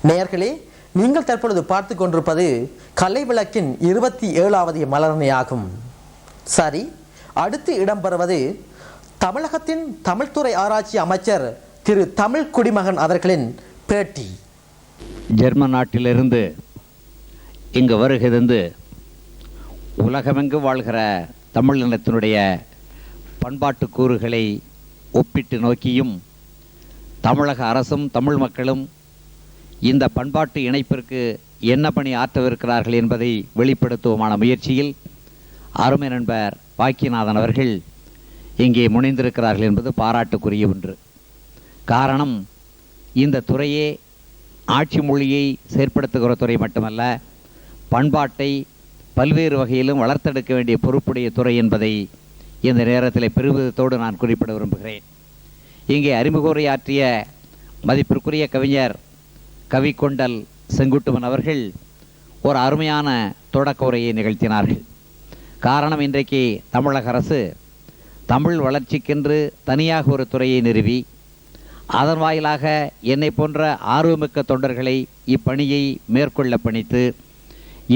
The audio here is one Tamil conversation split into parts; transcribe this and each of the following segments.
நேயர்களே, நீங்கள் தற்பொழுது பார்த்து கொண்டிருப்பது கலை விளக்கின் 27வது மலரணையாகும். சரி, அடுத்து இடம்பெறுவது தமிழகத்தின் தமிழ்துறை ஆராய்ச்சி அமைச்சர் திரு தமிழ் குடிமகன் அவர்களின் பேட்டி. ஜெர்மன் நாட்டிலிருந்து இங்கு வருகிறது உலகமெங்கு வாழ்கிற தமிழ் இனத்தினுடைய பண்பாட்டு கூறுகளை ஒப்பிட்டு நோக்கியும் தமிழக அரசும் தமிழ் மக்களும் இந்த பண்பாட்டு இணைப்பிற்கு என்ன பணி ஆற்றவிருக்கிறார்கள் என்பதை வெளிப்படுத்துவோமான முயற்சியில் அருமை நண்பர் பாக்கியநாதன் அவர்கள் இங்கே முனைந்திருக்கிறார்கள் என்பது பாராட்டுக்குரிய ஒன்று. காரணம், இந்த துறையே ஆட்சி மொழியை செயற்படுத்துகிற துறை மட்டுமல்ல, பண்பாட்டை பல்வேறு வகையிலும் வளர்த்தெடுக்க வேண்டிய பொறுப்புடைய துறை என்பதை இந்த நேரத்தில் பெருமிதத்தோடு நான் குறிப்பிட விரும்புகிறேன். இங்கே அறிமுக உரையாற்றிய மதிப்பிற்குரிய கவிஞர் கவிக்கொண்டல் செங்குட்டுவன் அவர்கள் ஒரு அருமையான தொடக்க உரையை நிகழ்த்தினார்கள். காரணம், இன்றைக்கு தமிழக அரசு தமிழ் வளர்ச்சிக்கென்று தனியாக ஒரு துறையை நிறுவி அதன் வாயிலாக என்னை போன்ற ஆர்வமிக்க தொண்டர்களை இப்பணியை மேற்கொள்ள பணித்து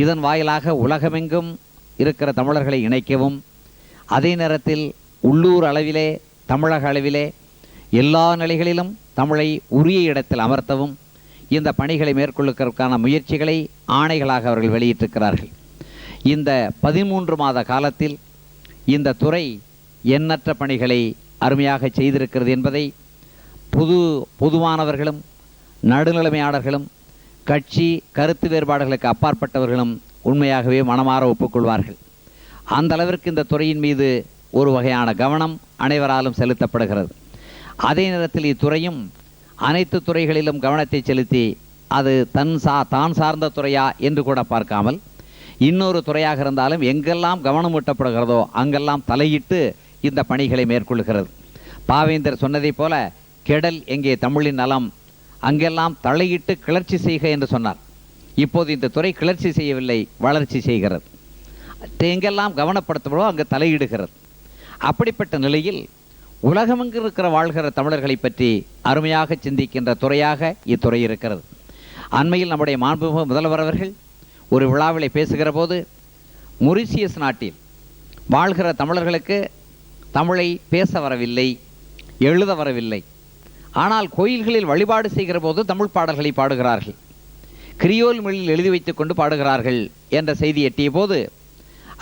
இதன் வாயிலாக உலகமெங்கும் இருக்கிற தமிழர்களை இணைக்கவும், அதே நேரத்தில் உள்ளூர் அளவிலே தமிழக அளவிலே எல்லா நிலைகளிலும் தமிழை உரிய இடத்தில் அமர்த்தவும் இந்த பணிகளை மேற்கொள்ளுவதற்கான முயற்சிகளை ஆணைகளாக அவர்கள் வெளியிட்டிருக்கிறார்கள். இந்த 13 மாத காலத்தில் இந்த துறை எண்ணற்ற பணிகளை அருமையாக செய்திருக்கிறது என்பதை பொதுவானவர்களும் நடுநிலைமையாளர்களும் கட்சி கருத்து வேறுபாடுகளுக்கு அப்பாற்பட்டவர்களும் உண்மையாகவே மனமாற ஒப்புக்கொள்வார்கள். அந்த அளவிற்கு இந்த துறையின் மீது ஒரு வகையான கவனம் அனைவராலும் செலுத்தப்படுகிறது. அதே நேரத்தில் இத்துறையும் அனைத்து துறைகளிலும் கவனத்தை செலுத்தி அது தான் சார்ந்த துறையா என்று கூட பார்க்காமல் இன்னொரு துறையாக இருந்தாலும் எங்கெல்லாம் கவனம் ஊட்டப்படுகிறதோ அங்கெல்லாம் தலையிட்டு இந்த பணிகளை மேற்கொள்கிறது. பாவேந்தர் சொன்னதை போல, கெடல் எங்கே தமிழின் நலம், அங்கெல்லாம் தலையிட்டு கிளர்ச்சி செய்க என்று சொன்னார். இப்போது இந்த துறை கிளர்ச்சி செய்யவில்லை, வளர்ச்சி செய்கிறது. எங்கெல்லாம் கவனப்படுத்தப்படோ அங்கு தலையிடுகிறது. அப்படிப்பட்ட நிலையில் உலகமெங்கு இருக்கிற வாழ்கிற தமிழர்களை பற்றி அருமையாக சிந்திக்கின்ற துறையாக இத்துறை இருக்கிறது. அண்மையில் நம்முடைய மாண்புமிகு முதல்வர் அவர்கள் ஒரு விழாவிலே பேசுகிற போது, மொரிஷியஸ் நாட்டில் வாழ்கிற தமிழர்களுக்கு தமிழை பேச வரவில்லை, எழுத வரவில்லை, ஆனால் கோயில்களில் வழிபாடு செய்கிற போது தமிழ் பாடல்களை பாடுகிறார்கள், கிரியோல் மொழியில் எழுதி வைத்து கொண்டு பாடுகிறார்கள் என்ற செய்தி எட்டிய போது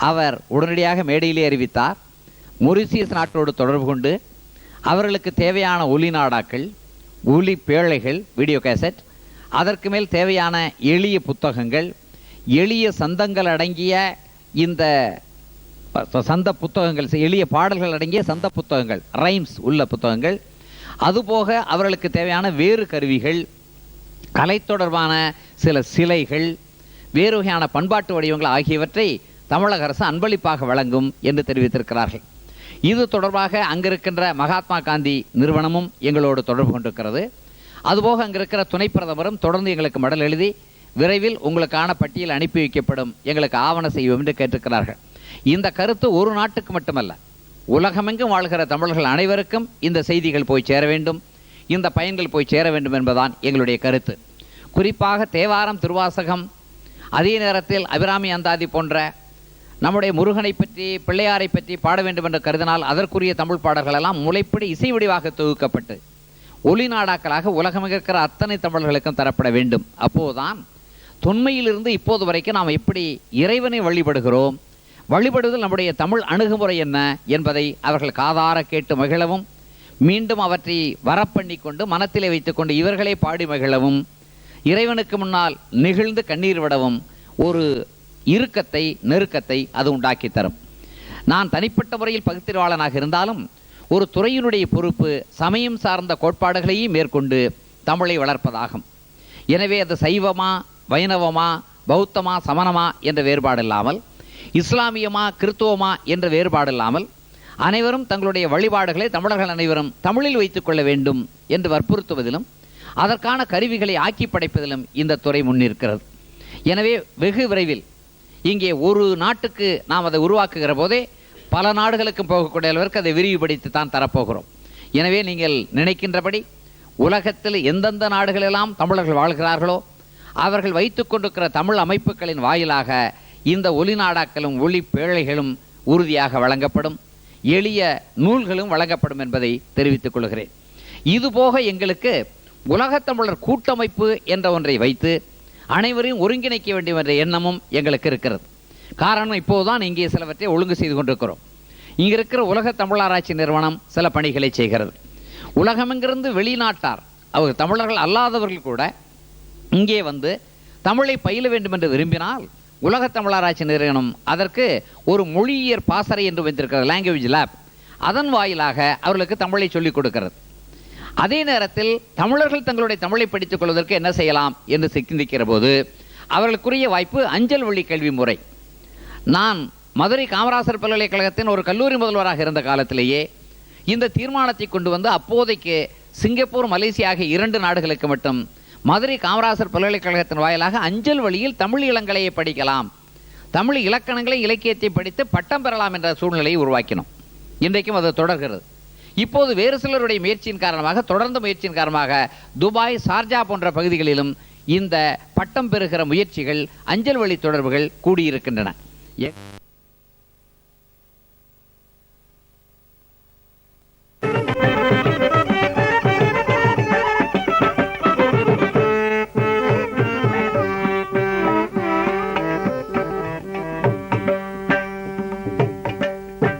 அவர் உடனடியாக மேடையிலே அறிவித்தார், மொரிஷியஸ் நாட்டோடு தொடர்பு கொண்டு அவர்களுக்கு தேவையான ஒலி நாடாக்கள், ஒலி பேழைகள், வீடியோ கேசட், அதற்கு மேல் தேவையான எளிய புத்தகங்கள், எளிய சந்தங்கள் அடங்கிய இந்த சந்த புத்தகங்கள், எளிய பாடல்கள் அடங்கிய சந்த புத்தகங்கள், ரைம்ஸ் உள்ள புத்தகங்கள், அதுபோக அவர்களுக்கு தேவையான வேறு கருவிகள், கலை தொடர்பான சில சிலைகள், வேறு வகையான பண்பாட்டு வடிவங்கள் ஆகியவற்றை தமிழக அரசு அன்பளிப்பாக வழங்கும் என்று தெரிவித்திருக்கிறார்கள். இது தொடர்பாக அங்கிருக்கின்ற மகாத்மா காந்தி நிறுவனமும் எங்களோடு தொடர்பு கொண்டிருக்கிறது. அதுபோக அங்கிருக்கிற துணை பிரதமரும் தொடர்ந்து எங்களுக்கு மடல் எழுதி விரைவில் உங்களுக்கான பட்டியல் அனுப்பி வைக்கப்படும், எங்களுக்கு ஆவண செய்வோம் என்று கேட்டிருக்கிறார்கள். இந்த கருத்து ஒரு நாட்டுக்கு மட்டுமல்ல, உலகமெங்கும் வாழ்கிற தமிழர்கள் அனைவருக்கும் இந்த செய்திகள் போய் சேர வேண்டும், இந்த பயன்கள் போய் சேர வேண்டும் என்பதுதான் எங்களுடைய கருத்து. குறிப்பாக தேவாரம், திருவாசகம், அதே நேரத்தில் அபிராமி அந்தாதி போன்ற நம்முடைய முருகனை பற்றி, பிள்ளையாரை பற்றி பாட வேண்டும் என்று கருதினால் அதற்குரிய தமிழ் பாடல்கள் எல்லாம் முளைப்படி இசை வடிவாக தொகுக்கப்பட்டு ஒலி நாடாக்களாக உலகமிக இருக்கிற அத்தனை தமிழர்களுக்கும் தரப்பட வேண்டும். அப்போதுதான் தொன்மையிலிருந்து இப்போது வரைக்கும் நாம் எப்படி இறைவனை வழிபடுகிறோம், வழிபடுவதில் நம்முடைய தமிழ் அணுகுமுறை என்ன என்பதை அவர்கள் காதார கேட்டு மகிழவும், மீண்டும் அவற்றை வரப்பண்ணி கொண்டு மனத்திலே வைத்துக்கொண்டு இவர்களே பாடி மகிழவும், இறைவனுக்கு முன்னால் நெகிழ்ந்து கண்ணீர் விடவும் ஒரு இறுக்கத்தை, நெருக்கத்தை அது உண்டாக்கி தரும். நான் தனிப்பட்ட முறையில் பகுத்தறிவாளனாக இருந்தாலும் ஒரு துறையினுடைய பொறுப்பு சமயம் சார்ந்த கோட்பாடுகளையும் மேற்கொண்டு தமிழை வளர்ப்பதாகும். எனவே அது சைவமா, வைணவமா, பௌத்தமா, சமணமா என்ற வேறுபாடு இல்லாமல், இஸ்லாமியமா, கிறித்துவமா என்ற வேறுபாடு இல்லாமல் அனைவரும் தங்களுடைய வழிபாடுகளை தமிழர்கள் அனைவரும் தமிழில் வைத்துக் கொள்ள வேண்டும் என்று வற்புறுத்துவதிலும் அதற்கான கருவிகளை ஆக்கி படைப்பதிலும் இந்த துறை முன்னிற்கிறது. எனவே வெகு விரைவில் இங்கே ஒரு நாட்டுக்கு நாம் அதை உருவாக்குகிற போதே பல நாடுகளுக்கும் போகக்கூடிய அளவிற்கு அதை விரிவுபடுத்தி தான் தரப்போகிறோம். எனவே நீங்கள் நினைக்கின்றபடி உலகத்தில் எந்தெந்த நாடுகளெல்லாம் தமிழர்கள் வாழ்கிறார்களோ அவர்கள் வைத்துக் கொண்டிருக்கிற தமிழ் அமைப்புகளின் வாயிலாக இந்த ஒலிநாடாக்களும் ஒளி பேழைகளும் உறுதியாக வழங்கப்படும், எளிய நூல்களும் வழங்கப்படும் என்பதை தெரிவித்துக் கொள்கிறேன். இதுபோக எங்களுக்கு உலகத்தமிழர் கூட்டமைப்பு என்ற ஒன்றை வைத்து அனைவரையும் ஒருங்கிணைக்க வேண்டும் என்ற எண்ணமும் எங்களுக்கு இருக்கிறது. காரணம், இப்போதுதான் இங்கே சிலவற்றை ஒழுங்கு செய்து கொண்டிருக்கிறோம். இங்கே இருக்கிற உலக தமிழாராய்ச்சி நிறுவனம் சில பணிகளை செய்கிறது. உலகமெங்கிருந்து வெளிநாட்டார், அவர் தமிழர்கள் அல்லாதவர்கள் கூட இங்கே வந்து தமிழை பயில வேண்டும் என்று விரும்பினால் உலக தமிழாராய்ச்சி நிறுவனம் அதற்கு ஒரு மொழியியற் பாசறை என்று வைத்திருக்கிறது, லாங்குவேஜ் லேப். அதன் வாயிலாக அவர்களுக்கு தமிழை சொல்லிக் கொடுக்கிறது. அதே நேரத்தில் தமிழர்கள் தங்களுடைய தமிழை படித்துக் கொள்வதற்கு என்ன செய்யலாம் என்று சிந்திக்கிற போது அவர்களுக்குரிய வாய்ப்பு அஞ்சல் வழி கல்வி முறை. நான் மதுரை காமராசர் பல்கலைக்கழகத்தின் ஒரு கல்லூரி முதல்வராக இருந்த காலத்திலேயே இந்த தீர்மானத்தை கொண்டு வந்து அப்போதைக்கு சிங்கப்பூர், மலேசியா ஆகிய 2 நாடுகளுக்கு மட்டும் மதுரை காமராசர் பல்கலைக்கழகத்தின் வாயிலாக அஞ்சல் வழியில் தமிழ் இளங்கலையை படிக்கலாம், தமிழ் இலக்கணங்களை இலக்கியத்தை படித்து பட்டம் பெறலாம் என்ற சூழ்நிலையை உருவாக்கினோம். இன்றைக்கும் அது தொடர்கிறது. இப்போது வேறு சிலருடைய முயற்சியின் காரணமாக, தொடர்ந்த முயற்சியின் காரணமாக துபாய், சார்ஜா போன்ற பகுதிகளிலும் இந்த பட்டம் பெறுகிற முயற்சிகள், அஞ்சல் வழி தொடர்புகள் கூடியிருக்கின்றன.